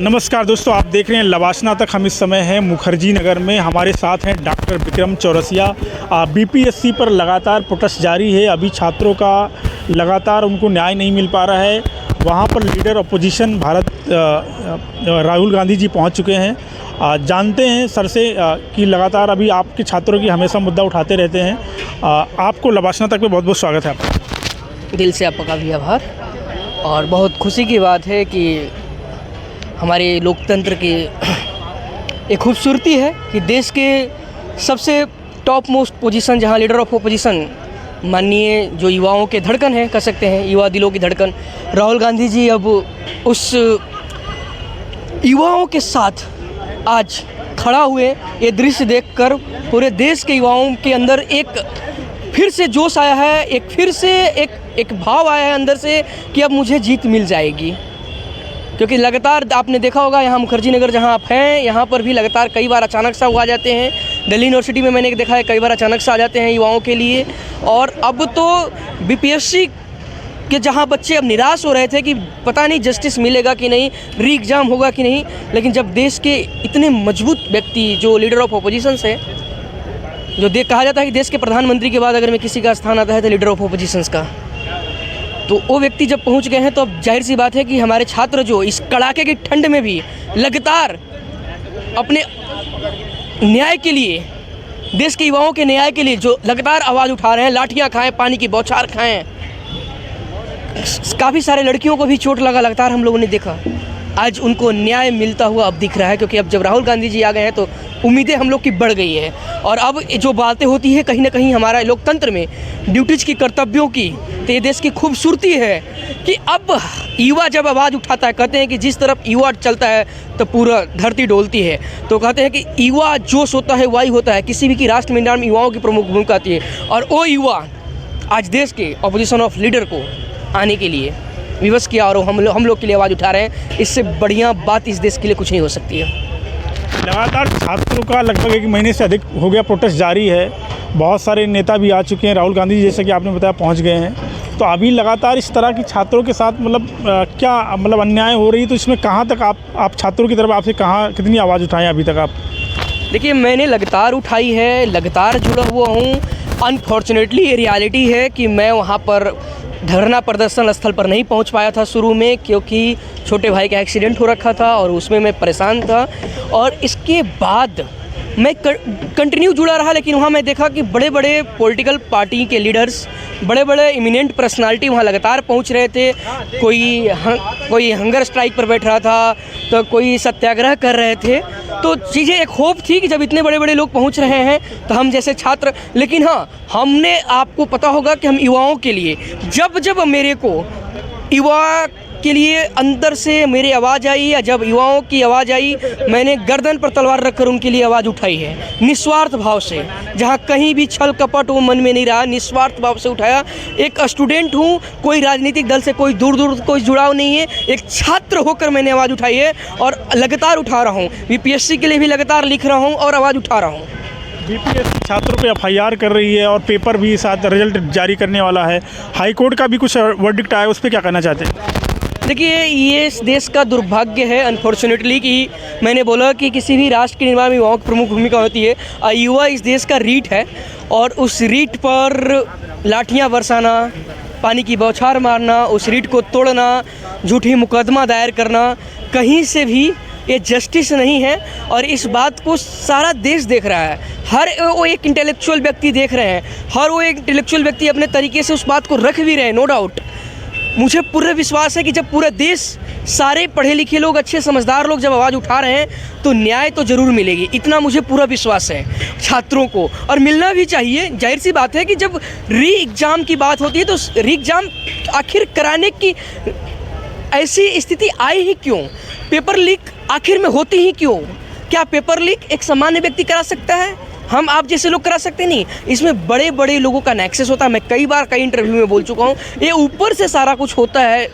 नमस्कार दोस्तों, आप देख रहे हैं लवासना तक। हम इस समय हैं मुखर्जी नगर में। हमारे साथ हैं डॉक्टर विक्रम चौरसिया। बीपीएससी पर लगातार प्रोटेस्ट जारी है। अभी छात्रों का लगातार उनको न्याय नहीं मिल पा रहा है। वहाँ पर लीडर अपोजिशन राहुल गांधी जी पहुँच चुके हैं। जानते हैं सर से कि लगातार अभी आपके छात्रों की हमेशा मुद्दा उठाते रहते हैं। आपको लवासना तक में बहुत बहुत स्वागत है आपका। दिल से आपका भी आभार। और बहुत खुशी की बात है कि हमारे लोकतंत्र की एक खूबसूरती है कि देश के सबसे टॉप मोस्ट पोजीशन, जहां लीडर ऑफ अपोजिशन माननीय जो युवाओं के धड़कन है, कह सकते हैं युवा दिलों की धड़कन, राहुल गांधी जी अब उस युवाओं के साथ आज खड़ा हुए। ये दृश्य देखकर पूरे देश के युवाओं के अंदर एक फिर से जोश आया है, एक फिर से एक भाव आया है अंदर से कि अब मुझे जीत मिल जाएगी। क्योंकि लगातार आपने देखा होगा यहाँ मुखर्जी नगर जहाँ आप हैं, यहाँ पर भी लगातार कई बार अचानक से आ जाते हैं। दिल्ली यूनिवर्सिटी में मैंने देखा है कई बार अचानक से आ जाते हैं युवाओं के लिए। और अब तो बीपीएससी के जहाँ बच्चे अब निराश हो रहे थे कि पता नहीं जस्टिस मिलेगा कि नहीं, री एग्ज़ाम होगा कि नहीं, लेकिन जब देश के इतने मजबूत व्यक्ति जो लीडर ऑफ अपोजिशन है, जो कहा जाता है कि देश के प्रधानमंत्री के बाद अगर में किसी का स्थान आता है तो लीडर ऑफ अपोजिशन का, तो वो व्यक्ति जब पहुंच गए हैं तो अब जाहिर सी बात है कि हमारे छात्र जो इस कड़ाके की ठंड में भी लगातार अपने न्याय के लिए, देश के युवाओं के न्याय के लिए जो लगातार आवाज़ उठा रहे हैं, लाठियां खाएं, पानी की बौछार खाएं। काफ़ी सारे लड़कियों को भी चोट लगा, लगातार हम लोगों ने देखा। आज उनको न्याय मिलता हुआ अब दिख रहा है, क्योंकि अब जब राहुल गांधी जी आ गए हैं तो उम्मीदें हम लोग की बढ़ गई है। और अब जो बातें होती है कहीं ना कहीं हमारा लोकतंत्र में ड्यूटीज़ की, कर्तव्यों की, तो ये देश की खूबसूरती है कि अब युवा जब आवाज़ उठाता है, कहते हैं कि जिस तरफ युवा चलता है तो पूरा धरती डोलती है। तो कहते हैं कि युवा जोश होता है वही होता है, किसी भी की राष्ट्र निर्माण में युवाओं की प्रमुख भूमिका आती है। और वो युवा आज देश के अपोजिशन ऑफ लीडर को आने के लिए विवश किया और हम लोग के लिए आवाज़ उठा रहे हैं। इससे बढ़िया बात इस देश के लिए कुछ नहीं हो सकती है। लगातार छात्रों का लगभग 1 महीने से अधिक हो गया प्रोटेस्ट जारी है। बहुत सारे नेता भी आ चुके हैं, राहुल गांधी जी जैसे कि आपने बताया पहुंच गए हैं। तो अभी लगातार इस तरह की छात्रों के साथ क्या अन्याय हो रही है, तो इसमें कहाँ तक आप छात्रों की तरफ आपसे कितनी आवाज़ उठाएं अभी तक आप? देखिए, मैंने लगातार उठाई है, लगातार जुड़ा हुआ हूँ। अनफॉर्चुनेटली ये रियलिटी है कि मैं वहाँ पर धरना प्रदर्शन स्थल पर नहीं पहुंच पाया था शुरू में, क्योंकि छोटे भाई का एक्सीडेंट हो रखा था और उसमें मैं परेशान था। और इसके बाद मैं कंटिन्यू जुड़ा रहा, लेकिन वहाँ मैं देखा कि बड़े बड़े पॉलिटिकल पार्टी के लीडर्स, बड़े बड़े इमिनेंट पर्सनालिटी वहाँ लगातार पहुँच रहे थे। कोई हंगर स्ट्राइक पर बैठ रहा था, तो कोई सत्याग्रह कर रहे थे। तो चीज़ें एक होप थी कि जब इतने बड़े बड़े लोग पहुंच रहे हैं तो हम जैसे छात्र, लेकिन हाँ, हमने, आपको पता होगा कि हम युवाओं के लिए जब मेरे को युवा के लिए अंदर से मेरी आवाज़ आई, या जब युवाओं की आवाज़ आई, मैंने गर्दन पर तलवार रखकर उनके लिए आवाज़ उठाई है, निस्वार्थ भाव से। जहाँ कहीं भी छल कपट वो मन में नहीं रहा, निस्वार्थ भाव से उठाया। एक स्टूडेंट हूँ, कोई राजनीतिक दल से कोई दूर कोई जुड़ाव नहीं है, एक छात्र होकर मैंने आवाज़ उठाई है और लगातार उठा रहा हूँ। बीपीएससी के लिए भी लगातार लिख रहा हूँ और आवाज़ उठा रहा हूँ। बीपीएससी छात्रों पे एफआईआर कर रही है और पेपर भी साथ रिजल्ट जारी करने वाला है। हाईकोर्ट का भी कुछ वर्डिक्ट आया, उस पर क्या कहना चाहते हैं? देखिए, ये इस देश का दुर्भाग्य है अनफॉर्चुनेटली कि मैंने बोला कि किसी भी राष्ट्र के निर्माण में युवाओं की प्रमुख भूमिका होती है। युवा इस देश का रीढ़ है और उस रीढ़ पर लाठियां बरसाना, पानी की बौछार मारना, उस रीढ़ को तोड़ना, झूठी मुकदमा दायर करना, कहीं से भी ये जस्टिस नहीं है। और इस बात को सारा देश देख रहा है, हर वो एक इंटेलेक्चुअल व्यक्ति देख रहे हैं, हर वो एक इंटेलेक्चुअल व्यक्ति अपने तरीके से उस बात को रख भी रहे हैं, नो डाउट। मुझे पूरा विश्वास है कि जब पूरा देश, सारे पढ़े लिखे लोग, अच्छे समझदार लोग जब आवाज़ उठा रहे हैं तो न्याय तो ज़रूर मिलेगी, इतना मुझे पूरा विश्वास है छात्रों को, और मिलना भी चाहिए। जाहिर सी बात है कि जब री एग्ज़ाम की बात होती है तो री एग्ज़ाम आखिर कराने की ऐसी स्थिति आई ही क्यों? पेपर लीक आखिर में होती ही क्यों? क्या पेपर लीक एक सामान्य व्यक्ति करा सकता है? हम आप जैसे लोग करा सकते नहीं। इसमें बड़े बड़े लोगों का नेक्सस होता है। मैं कई बार कई इंटरव्यू में बोल चुका हूँ, ये ऊपर से सारा कुछ होता है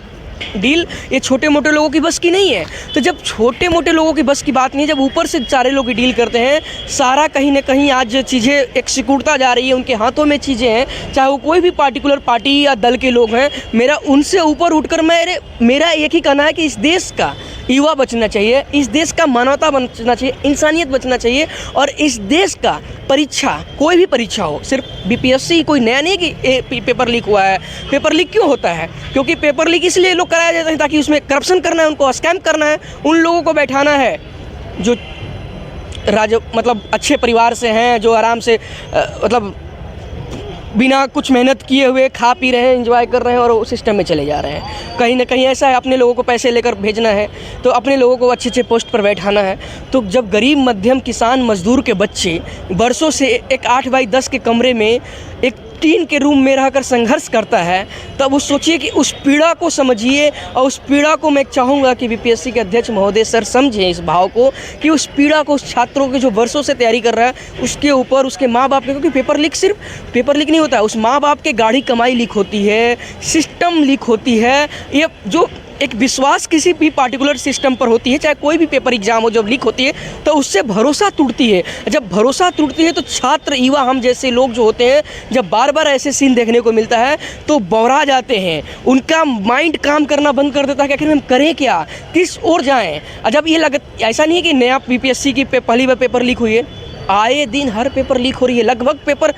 डील ये छोटे मोटे लोगों की बस की नहीं है। तो जब छोटे मोटे लोगों की बस की बात नहीं है, जब ऊपर से सारे लोग डील करते हैं, सारा कहीं ना कहीं आज चीज़ें एक सिकुड़ता जा रही है, उनके हाथों में चीज़ें हैं, चाहे वो कोई भी पार्टिकुलर पार्टी या दल के लोग हैं। मेरा उनसे ऊपर उठकर मेरा एक ही कहना है कि इस देश का युवा बचना चाहिए, इस देश का मानवता बचना चाहिए, इंसानियत बचना चाहिए। और इस देश का परीक्षा, कोई भी परीक्षा हो, सिर्फ बीपीएससी कोई नया नहीं कि पेपर लीक हुआ है। पेपर लीक क्यों होता है? क्योंकि पेपर लीक इसलिए लोग कराया जाता है ताकि उसमें करप्शन करना है, उनको स्कैम करना है, उन लोगों को बैठाना है जो मतलब अच्छे परिवार से हैं, जो आराम से मतलब बिना कुछ मेहनत किए हुए खा पी रहे हैं, एंजॉय कर रहे हैं और उस सिस्टम में चले जा रहे हैं। कहीं ना कहीं ऐसा है, अपने लोगों को पैसे लेकर भेजना है, तो अपने लोगों को अच्छे अच्छे पोस्ट पर बैठाना है। तो जब गरीब मध्यम किसान मजदूर के बच्चे बरसों से एक 8x10 के कमरे में एक टीन के रूम में रहकर संघर्ष करता है, तब वो सोचिए कि उस पीड़ा को समझिए। और उस पीड़ा को मैं चाहूँगा कि बीपीएससी के अध्यक्ष महोदय सर समझें इस भाव को, कि उस पीड़ा को उस छात्रों के जो वर्षों से तैयारी कर रहा है उसके ऊपर उसके माँ बाप के, क्योंकि पेपर लीक सिर्फ पेपर लीक नहीं होता है, उस माँ बाप के गाढ़ी कमाई लीक होती है, सिस्टम लीक होती है। ये जो एक विश्वास किसी भी पार्टिकुलर सिस्टम पर होती है, चाहे कोई भी पेपर एग्जाम हो, जब लीक होती है तो उससे भरोसा टूटती है। जब भरोसा टूटती है तो छात्र युवा हम जैसे लोग जो होते हैं, जब बार बार ऐसे सीन देखने को मिलता है तो बौरा जाते हैं, उनका माइंड काम करना बंद कर देता है कि आखिर हम करें क्या, किस ओर जाएं। जब ये ऐसा नहीं है कि नया बीपीएससी की पहली बार पेपर लीक हुई है, आए दिन हर पेपर लीक हो रही है, लगभग पेपर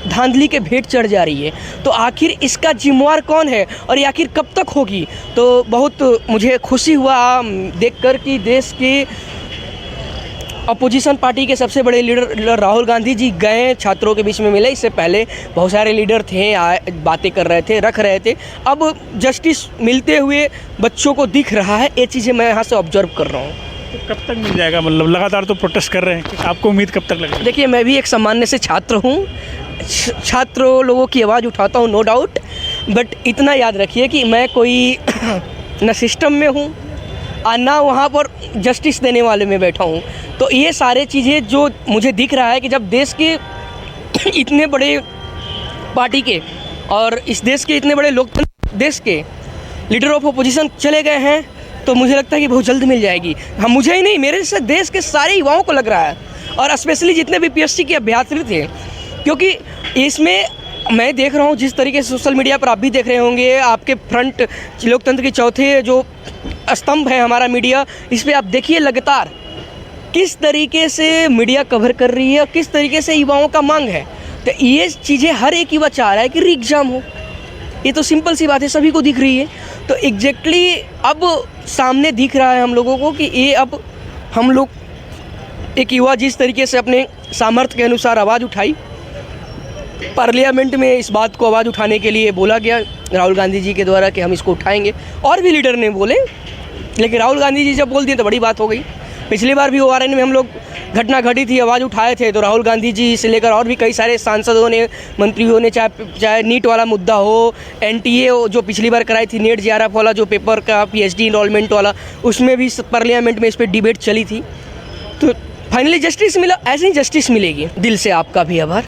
धांधली के भेंट चढ़ जा रही है। तो आखिर इसका जिम्मेवार कौन है और ये आखिर कब तक होगी? तो बहुत मुझे खुशी हुआ देखकर कि देश के अपोजिशन पार्टी के सबसे बड़े लीडर राहुल गांधी जी गए, छात्रों के बीच में मिले। इससे पहले बहुत सारे लीडर थे, बातें कर रहे थे, रख रहे थे। अब जस्टिस मिलते हुए बच्चों को दिख रहा है, ये चीज़ें मैं यहाँ से ऑब्जर्व कर रहा हूँ। तो कब तक मिल जाएगा? मतलब लगातार तो प्रोटेस्ट कर रहे हैं, आपको उम्मीद कब तक लगेगी? देखिए, मैं भी एक सामान्य से छात्र हूँ, छात्र लोगों की आवाज़ उठाता हूँ, नो डाउट। बट इतना याद रखिए कि मैं कोई न सिस्टम में हूँ और ना वहाँ पर जस्टिस देने वाले में बैठा हूँ। तो ये सारे चीज़ें जो मुझे दिख रहा है कि जब देश के इतने बड़े पार्टी के और इस देश के इतने बड़े लोकतंत्र देश के लीडर ऑफ अपोजिशन चले गए हैं, तो मुझे लगता है कि बहुत जल्द मिल जाएगी। हम मुझे ही नहीं, मेरे से देश के सारे युवाओं को लग रहा है, और स्पेशली जितने भी पीएससी के अभ्यर्थी थे, क्योंकि इसमें मैं देख रहा हूँ जिस तरीके से सोशल मीडिया पर आप भी देख रहे होंगे, आपके फ्रंट लोकतंत्र के चौथे जो स्तंभ है हमारा मीडिया, इस पर आप देखिए लगातार किस तरीके से मीडिया कवर कर रही है और किस तरीके से युवाओं का मांग है। तो ये चीज़ें हर एक युवा चाह रहा है कि री एग्ज़ाम हो, ये तो सिंपल सी बात है, सभी को दिख रही है। तो एग्जैक्टली अब सामने दिख रहा है हम लोगों को कि ये अब हम लोग एक युवा जिस तरीके से अपने सामर्थ्य के अनुसार आवाज़ उठाई, पार्लियामेंट में इस बात को आवाज़ उठाने के लिए बोला गया राहुल गांधी जी के द्वारा कि हम इसको उठाएंगे, और भी लीडर ने बोले, लेकिन राहुल गांधी जी जब बोल दिए तो बड़ी बात हो गई। पिछली बार भी ORN में हम लोग घटना घटी थी, आवाज़ उठाए थे, तो राहुल गांधी जी से लेकर और भी कई सारे सांसदों ने, मंत्रियों ने, चाहे नीट वाला मुद्दा हो, NTA जो पिछली बार कराई थी, नेट JRF वाला जो पेपर का PhD इनरोलमेंट वाला, उसमें भी पार्लियामेंट में इस पर डिबेट चली थी। तो फाइनली जस्टिस मिला, ऐसे ही जस्टिस मिलेगी। दिल से आपका भी आभार।